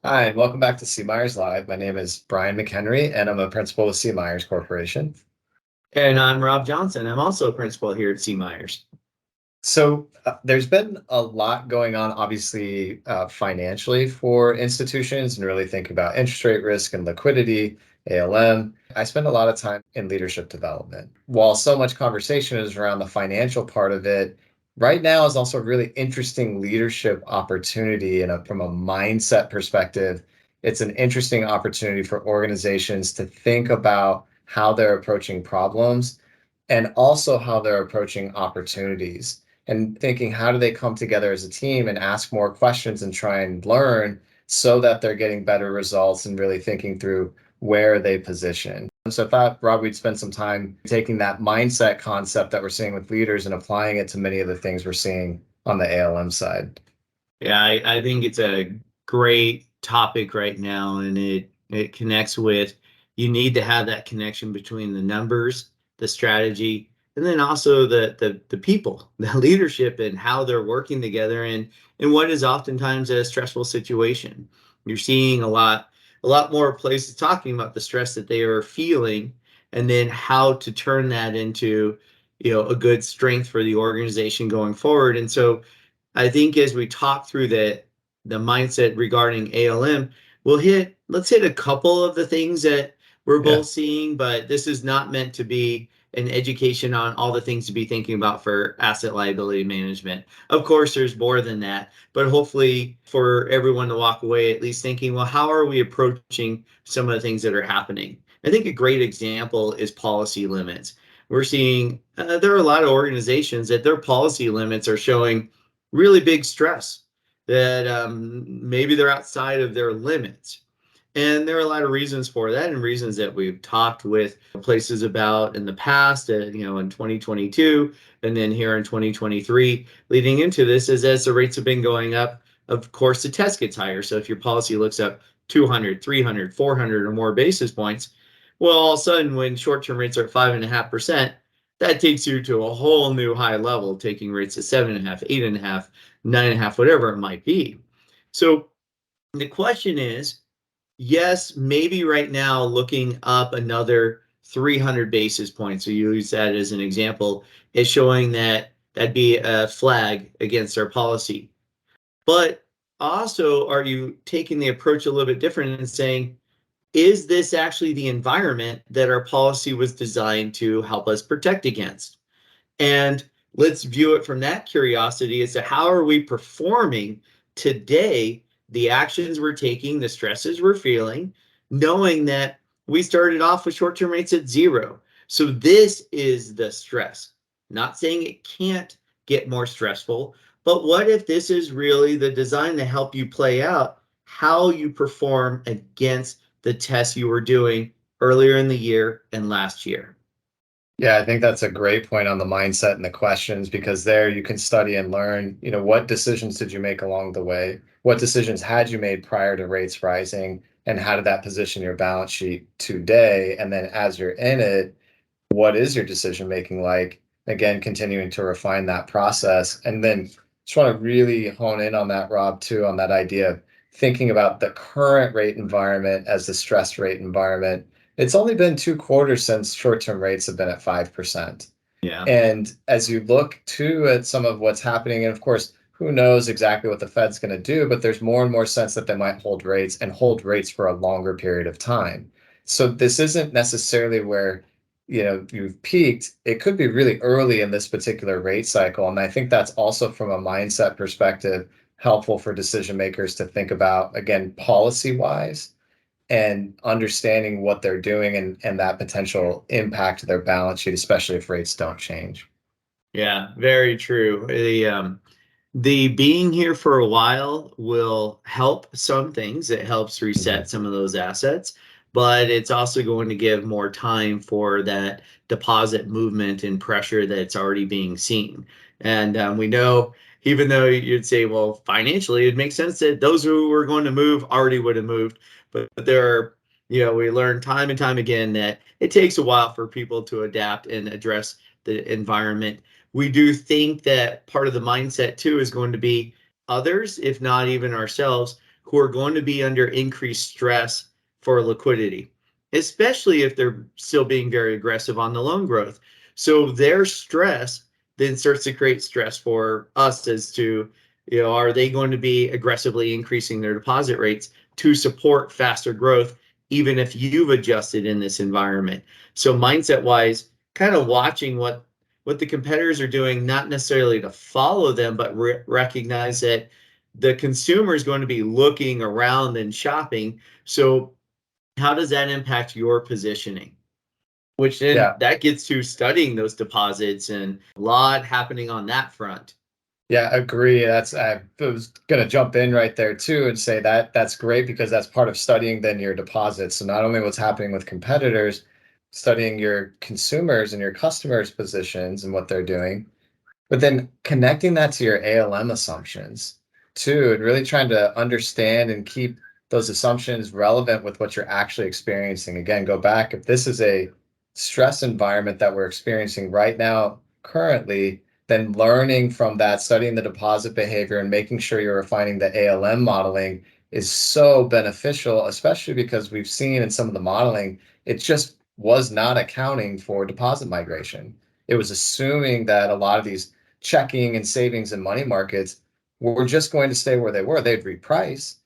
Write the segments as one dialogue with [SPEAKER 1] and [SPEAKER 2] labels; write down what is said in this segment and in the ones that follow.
[SPEAKER 1] Hi, and welcome back to C. Myers Live. My name is Brian McHenry, and I'm a principal with C. Myers Corporation.
[SPEAKER 2] And I'm Rob Johnson. I'm also a principal here at C. Myers.
[SPEAKER 1] There's been a lot going on, obviously, financially for institutions, and really think about interest rate risk and liquidity, ALM. I spend a lot of time in leadership development. While so much conversation is around the financial part of it, right now is also a really interesting leadership opportunity, and from a mindset perspective, it's an interesting opportunity for organizations to think about how they're approaching problems and also how they're approaching opportunities and thinking how do they come together as a team and ask more questions and try and learn so that they're getting better results and really thinking through where they position. So I thought, Rob, we'd spend some time taking that mindset concept that we're seeing with leaders and applying it to many of the things we're seeing on the ALM side.
[SPEAKER 2] Yeah, I think it's a great topic right now, and it connects with you need to have that connection between the numbers, the strategy, and then also the people, the leadership, and how they're working together in what is oftentimes a stressful situation. You're seeing a lot more places talking about the stress that they are feeling, and then how to turn that into a good strength for the organization going forward. And so I think as we talk through the mindset regarding ALM, let's hit a couple of the things that we're
[SPEAKER 1] Yeah.
[SPEAKER 2] both seeing, but this is not meant to be an education on all the things to be thinking about for asset liability management. Of course, there's more than that, but hopefully for everyone to walk away at least thinking, well, how are we approaching some of the things that are happening? I think a great example is policy limits. We're seeing there are a lot of organizations that their policy limits are showing really big stress, that maybe they're outside of their limits. And there are a lot of reasons for that, and reasons that we've talked with places about in the past, in 2022, and then here in 2023, leading into this, is as the rates have been going up, of course, the test gets higher. So if your policy looks up 200, 300, 400 or more basis points, well, all of a sudden, when short-term rates are at 5.5%, that takes you to a whole new high level, taking rates at 7.5, 8.5, 9.5, whatever it might be. So the question is, yes, maybe right now looking up another 300 basis points, so you use that as an example, is showing that that'd be a flag against our policy. But also, are you taking the approach a little bit different and saying, is this actually the environment that our policy was designed to help us protect against? And let's view it from that curiosity as to how are we performing today, the actions we're taking, the stresses we're feeling, knowing that we started off with short-term rates at zero. So this is the stress. Not saying it can't get more stressful, but what if this is really the design to help you play out how you perform against the tests you were doing earlier in the year and last year?
[SPEAKER 1] Yeah, I think that's a great point on the mindset and the questions because there you can study and learn, what decisions did you make along the way? What decisions had you made prior to rates rising? And how did that position your balance sheet today? And then as you're in it, what is your decision making like? Again, continuing to refine that process. And then just want to really hone in on that, Rob, too, on that idea of thinking about the current rate environment as the stress rate environment. It's only been 2 quarters since short-term rates have been at 5%.
[SPEAKER 2] Yeah.
[SPEAKER 1] And as you look too at some of what's happening, and of course, who knows exactly what the Fed's going to do, but there's more and more sense that they might hold rates and hold rates for a longer period of time. So this isn't necessarily where you've peaked. It could be really early in this particular rate cycle. And I think that's also from a mindset perspective helpful for decision makers to think about, again, policy wise and understanding what they're doing and that potential impact to their balance sheet, especially if rates don't change.
[SPEAKER 2] Yeah, very true. The being here for a while will help some things. It helps
[SPEAKER 1] Mhm.
[SPEAKER 2] reset some of those assets, but it's also going to give more time for that deposit movement and pressure that's already being seen. And we know, even though you'd say, well, financially, it makes sense that those who were going to move already would have moved. But there are, we learn time and time again that it takes a while for people to adapt and address the environment. We do think that part of the mindset too is going to be others, if not even ourselves, who are going to be under increased stress for liquidity, especially if they're still being very aggressive on the loan growth. So their stress then starts to create stress for us as to, are they going to be aggressively increasing their deposit rates to support faster growth, even if you've adjusted in this environment? So mindset wise, kind of watching what the competitors are doing, not necessarily to follow them, but recognize that the consumer is going to be looking around and shopping. So how does that impact your positioning? Which then
[SPEAKER 1] Yeah.
[SPEAKER 2] that gets to studying those deposits and a lot happening on that front.
[SPEAKER 1] Yeah, agree. I was going to jump in right there too and say that that's great because that's part of studying then your deposits. So not only what's happening with competitors, studying your consumers and your customers' positions and what they're doing, but then connecting that to your ALM assumptions too, and really trying to understand and keep those assumptions relevant with what you're actually experiencing. Again, go back. If this is a stress environment that we're experiencing right now, currently, then learning from that, studying the deposit behavior and making sure you're refining the ALM modeling is so beneficial, especially because we've seen in some of the modeling, it just was not accounting for deposit migration. It was assuming that a lot of these checking and savings and money markets were just going to stay where they were. They'd reprice,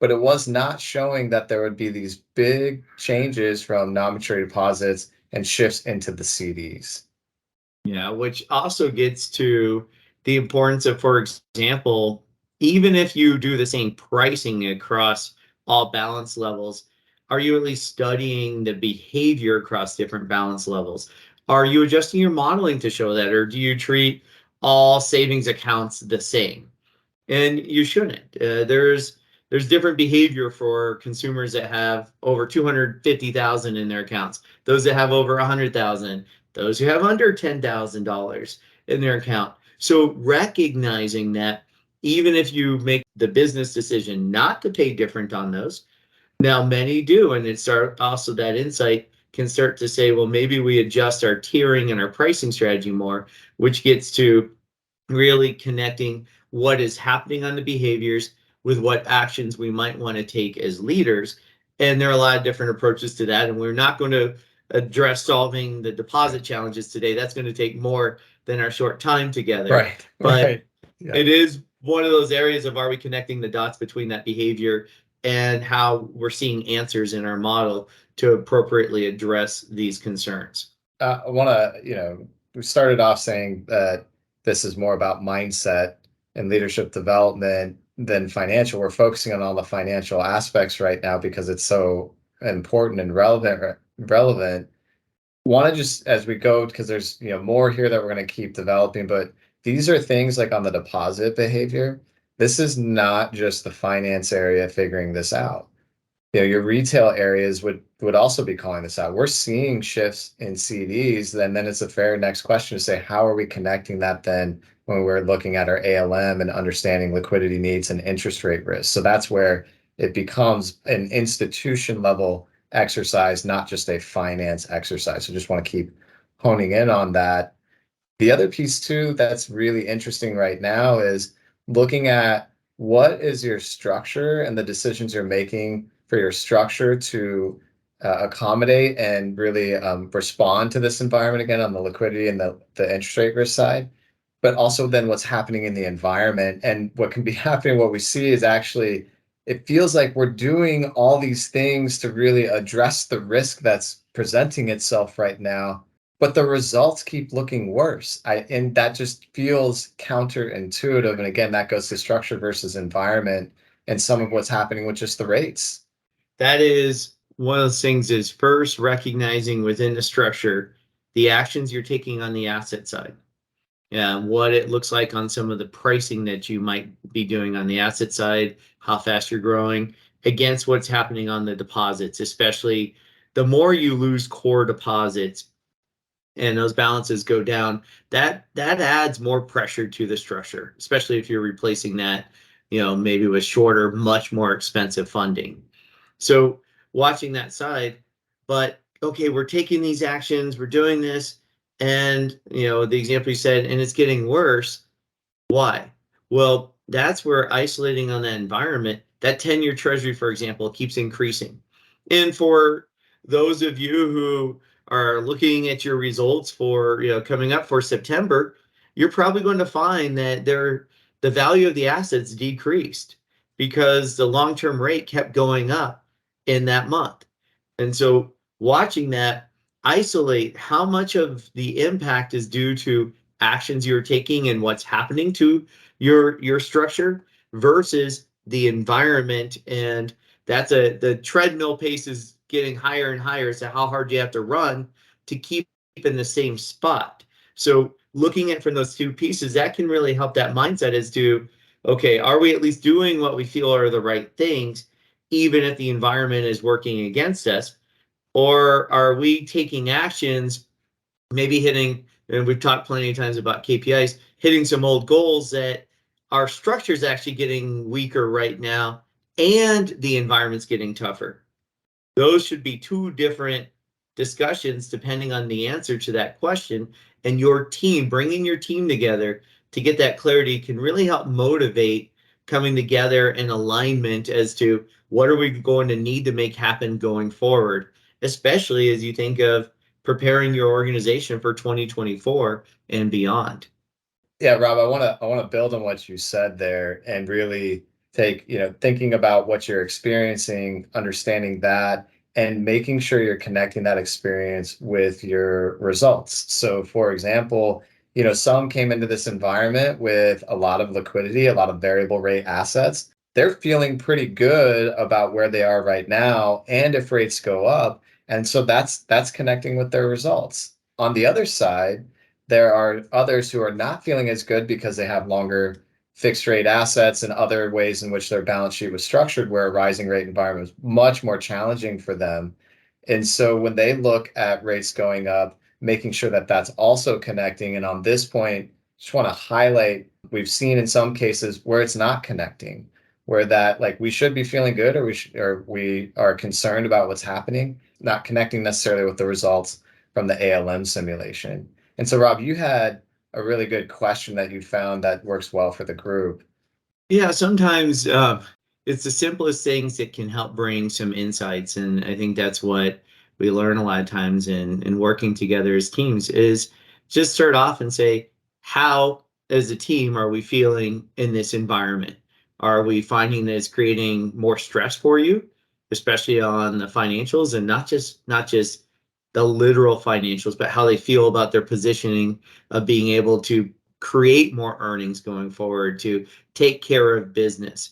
[SPEAKER 1] but it was not showing that there would be these big changes from non-maturity deposits and shifts into the CDs.
[SPEAKER 2] Yeah, which also gets to the importance of, for example, even if you do the same pricing across all balance levels, are you at least studying the behavior across different balance levels? Are you adjusting your modeling to show that, or do you treat all savings accounts the same? And you shouldn't. There's different behavior for consumers that have over 250,000 in their accounts, those that have over 100,000, those who have under $10,000 in their account. So recognizing that, even if you make the business decision not to pay different on those, now many do, and it's also that insight can start to say, well, maybe we adjust our tiering and our pricing strategy more, which gets to really connecting what is happening on the behaviors with what actions we might want to take as leaders. And there are a lot of different approaches to that. And we're not going to address solving the deposit challenges today. That's going to take more than our short time together.
[SPEAKER 1] Right,
[SPEAKER 2] But
[SPEAKER 1] right. Yeah.
[SPEAKER 2] it is one of those areas of, are we connecting the dots between that behavior and how we're seeing answers in our model to appropriately address these concerns?
[SPEAKER 1] I want to, we started off saying that this is more about mindset and leadership development than financial. We're focusing on all the financial aspects right now because it's so important and relevant. Want to just as we go because there's more here that we're going to keep developing, but these are things like on the deposit behavior. This is not just the finance area figuring this out. Your retail areas would also be calling this out. We're seeing shifts in CDs, then it's a fair next question to say, how are we connecting that then when we're looking at our ALM and understanding liquidity needs and interest rate risk? So that's where it becomes an institution level exercise, not just a finance exercise. So just want to keep honing in on that. The other piece too that's really interesting right now is looking at what is your structure and the decisions you're making for your structure to accommodate and really respond to this environment again on the liquidity and the interest rate risk side, but also then what's happening in the environment. And what can be happening, what we see is actually it feels like we're doing all these things to really address the risk that's presenting itself right now, but the results keep looking worse. And that just feels counterintuitive. And again, that goes to structure versus environment and some of what's happening with just the rates.
[SPEAKER 2] That is one of those things, is first recognizing within the structure the actions you're taking on the asset side. Yeah, what it looks like on some of the pricing that you might be doing on the asset side, how fast you're growing against what's happening on the deposits, especially the more you lose core deposits and those balances go down, that adds more pressure to the structure, especially if you're replacing that, maybe with shorter, much more expensive funding. So watching that side, but okay, we're taking these actions, we're doing this, and the example you said, and it's getting worse. Why? Well, that's where isolating on that environment that 10-year treasury, for example, keeps increasing. And for those of you who are looking at your results for, coming up for September, you're probably going to find that the value of the assets decreased because the long-term rate kept going up in that month. And so watching that, isolate how much of the impact is due to actions you're taking and what's happening to your structure versus the environment. And the treadmill pace is getting higher and higher. So how hard you have to run to keep in the same spot. So looking at from those two pieces, that can really help that mindset as to, okay, are we at least doing what we feel are the right things, even if the environment is working against us? Or are we taking actions, maybe hitting, and we've talked plenty of times about KPIs, hitting some old goals that our structure is actually getting weaker right now and the environment's getting tougher? Those should be two different discussions depending on the answer to that question. And your team, bringing your team together to get that clarity can really help motivate coming together in alignment as to what are we going to need to make happen going forward, especially as you think of preparing your organization for 2024 and beyond.
[SPEAKER 1] Yeah, Rob, I want to build on what you said there and really take, thinking about what you're experiencing, understanding that, and making sure you're connecting that experience with your results. So, for example, some came into this environment with a lot of liquidity, a lot of variable rate assets. They're feeling pretty good about where they are right now, and if rates go up, and so that's connecting with their results. On the other side, there are others who are not feeling as good because they have longer fixed rate assets and other ways in which their balance sheet was structured, where a rising rate environment was much more challenging for them. And so when they look at rates going up, making sure that that's also connecting. And on this point, just want to highlight, we've seen in some cases where it's not connecting, where that like we should be feeling good, or we are concerned about what's happening, not connecting necessarily with the results from the ALM simulation. And so, Rob, you had a really good question that you found that works well for the group.
[SPEAKER 2] Yeah, sometimes it's the simplest things that can help bring some insights, and I think that's what we learn a lot of times in working together as teams is just start off and say, how as a team are we feeling in this environment? Are we finding that it's creating more stress for you, especially on the financials, and not just the literal financials, but how they feel about their positioning of being able to create more earnings going forward, to take care of business?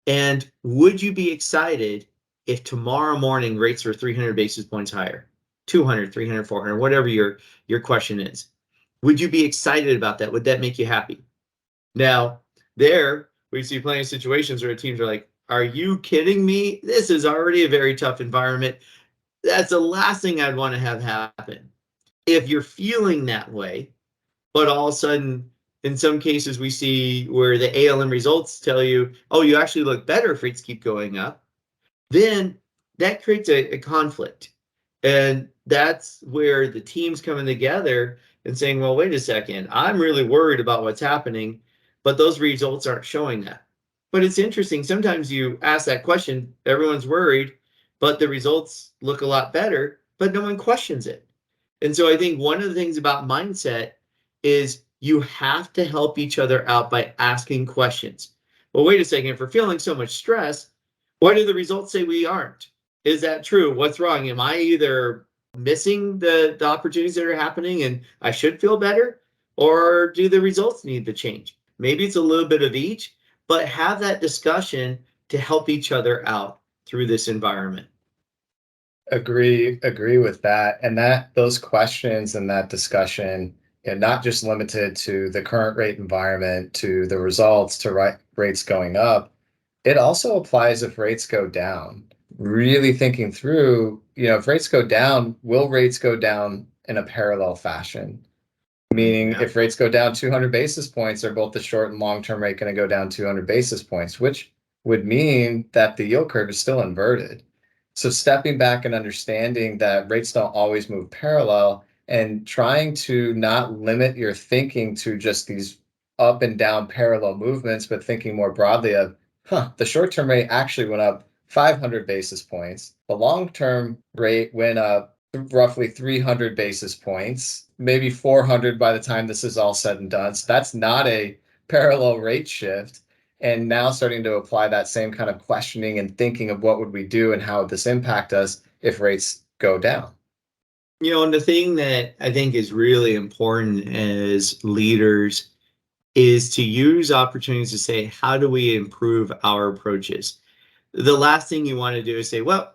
[SPEAKER 2] And would you be excited if tomorrow morning rates were 300 basis points higher, 200, 300, 400, whatever your question is? Would you be excited about that? Would that make you happy? Now, there we see plenty of situations where teams are like, are you kidding me? This is already a very tough environment. That's the last thing I'd want to have happen. If you're feeling that way, but all of a sudden, in some cases, we see where the ALM results tell you, oh, you actually look better if rates keep going up, then that creates a conflict. And that's where the team's coming together and saying, well, wait a second, I'm really worried about what's happening, but those results aren't showing that. But it's interesting. Sometimes you ask that question, everyone's worried, but the results look a lot better, but no one questions it. And so I think one of the things about mindset is you have to help each other out by asking questions. Well, wait a second, if we're feeling so much stress, why do the results say we aren't? Is that true? What's wrong? Am I either missing the opportunities that are happening and I should feel better? Or do the results need to change? Maybe it's a little bit of each, but have that discussion to help each other out through this environment.
[SPEAKER 1] Agree with that. And that those questions and that discussion, not just limited to the current rate environment, to the results, to rates going up, it also applies if rates go down. Really thinking through, if rates go down, will rates go down in a parallel fashion? Meaning,
[SPEAKER 2] Yeah.
[SPEAKER 1] if rates go down 200 basis points, are both the short and long-term rate going to go down 200 basis points, which would mean that the yield curve is still inverted. So stepping back and understanding that rates don't always move parallel, and trying to not limit your thinking to just these up and down parallel movements, but thinking more broadly of The short-term rate actually went up 500 basis points. The long-term rate went up roughly 300 basis points, maybe 400 by the time this is all said and done. So that's not a parallel rate shift. And now starting to apply that same kind of questioning and thinking of what would we do and how would this impact us if rates go down.
[SPEAKER 2] And the thing that I think is really important as leaders is to use opportunities to say, how do we improve our approaches? The last thing you want to do is say, well,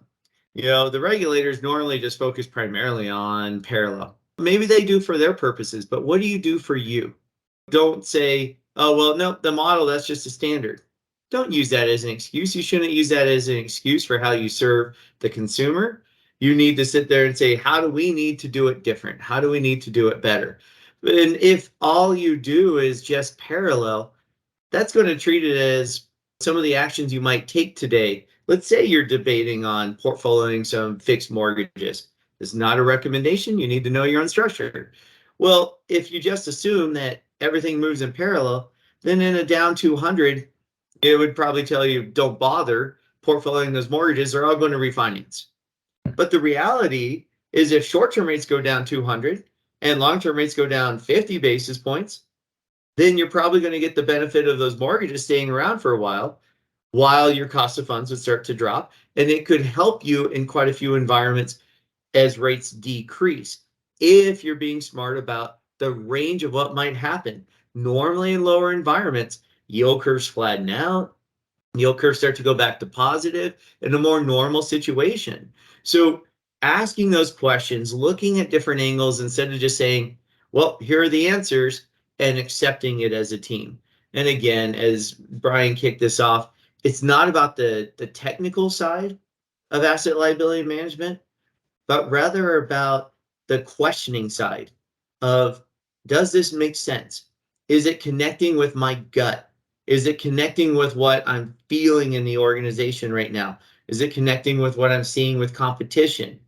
[SPEAKER 2] the regulators normally just focus primarily on parallel. Maybe they do for their purposes, but what do you do for you? Don't say, oh, well, no, the model, that's just a standard. Don't use that as an excuse. You shouldn't use that as an excuse for how you serve the consumer. You need to sit there and say, how do we need to do it different? How do we need to do it better? And if all you do is just parallel, that's going to treat it as some of the actions you might take today. Let's say you're debating on portfolioing some fixed mortgages. It's not a recommendation. You need to know your own structure. Well, if you just assume that everything moves in parallel, then in a down 200, it would probably tell you don't bother portfolioing those mortgages. They're all going to refinance. But the reality is if short-term rates go down 200 and long-term rates go down 50 basis points, then you're probably going to get the benefit of those mortgages staying around for a while your cost of funds would start to drop. And it could help you in quite a few environments as rates decrease if you're being smart about the range of what might happen. Normally in lower environments, yield curves flatten out, yield curves start to go back to positive in a more normal situation. So asking those questions, looking at different angles instead of just saying, well, here are the answers, and accepting it as a team. And again, as Brian kicked this off, it's not about the technical side of asset liability management, but rather about the questioning side of, does this make sense? Is it connecting with my gut? Is it connecting with what I'm feeling in the organization right now? Is it connecting with what I'm seeing with competition?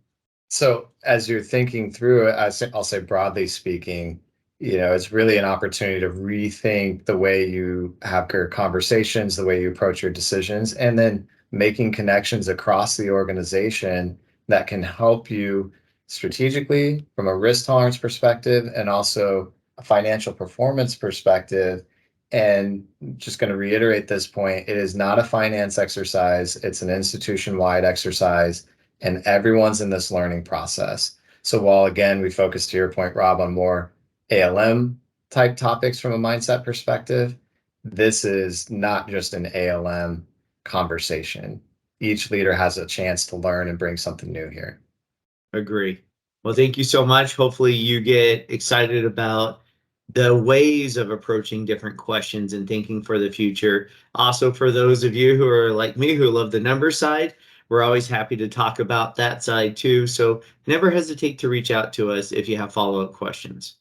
[SPEAKER 1] So as you're thinking through it, I'll say broadly speaking, it's really an opportunity to rethink the way you have your conversations, the way you approach your decisions, and then making connections across the organization that can help you strategically from a risk tolerance perspective and also a financial performance perspective. And just going to reiterate this point, it is not a finance exercise, it's an institution-wide exercise, and everyone's in this learning process. So while again, we focus to your point, Rob, on more ALM type topics from a mindset perspective, this is not just an ALM conversation. Each leader has a chance to learn and bring something new here.
[SPEAKER 2] Agree. Well, thank you so much. Hopefully you get excited about the ways of approaching different questions and thinking for the future. Also, for those of you who are like me, who love the number side, we're always happy to talk about that side too. So never hesitate to reach out to us if you have follow-up questions.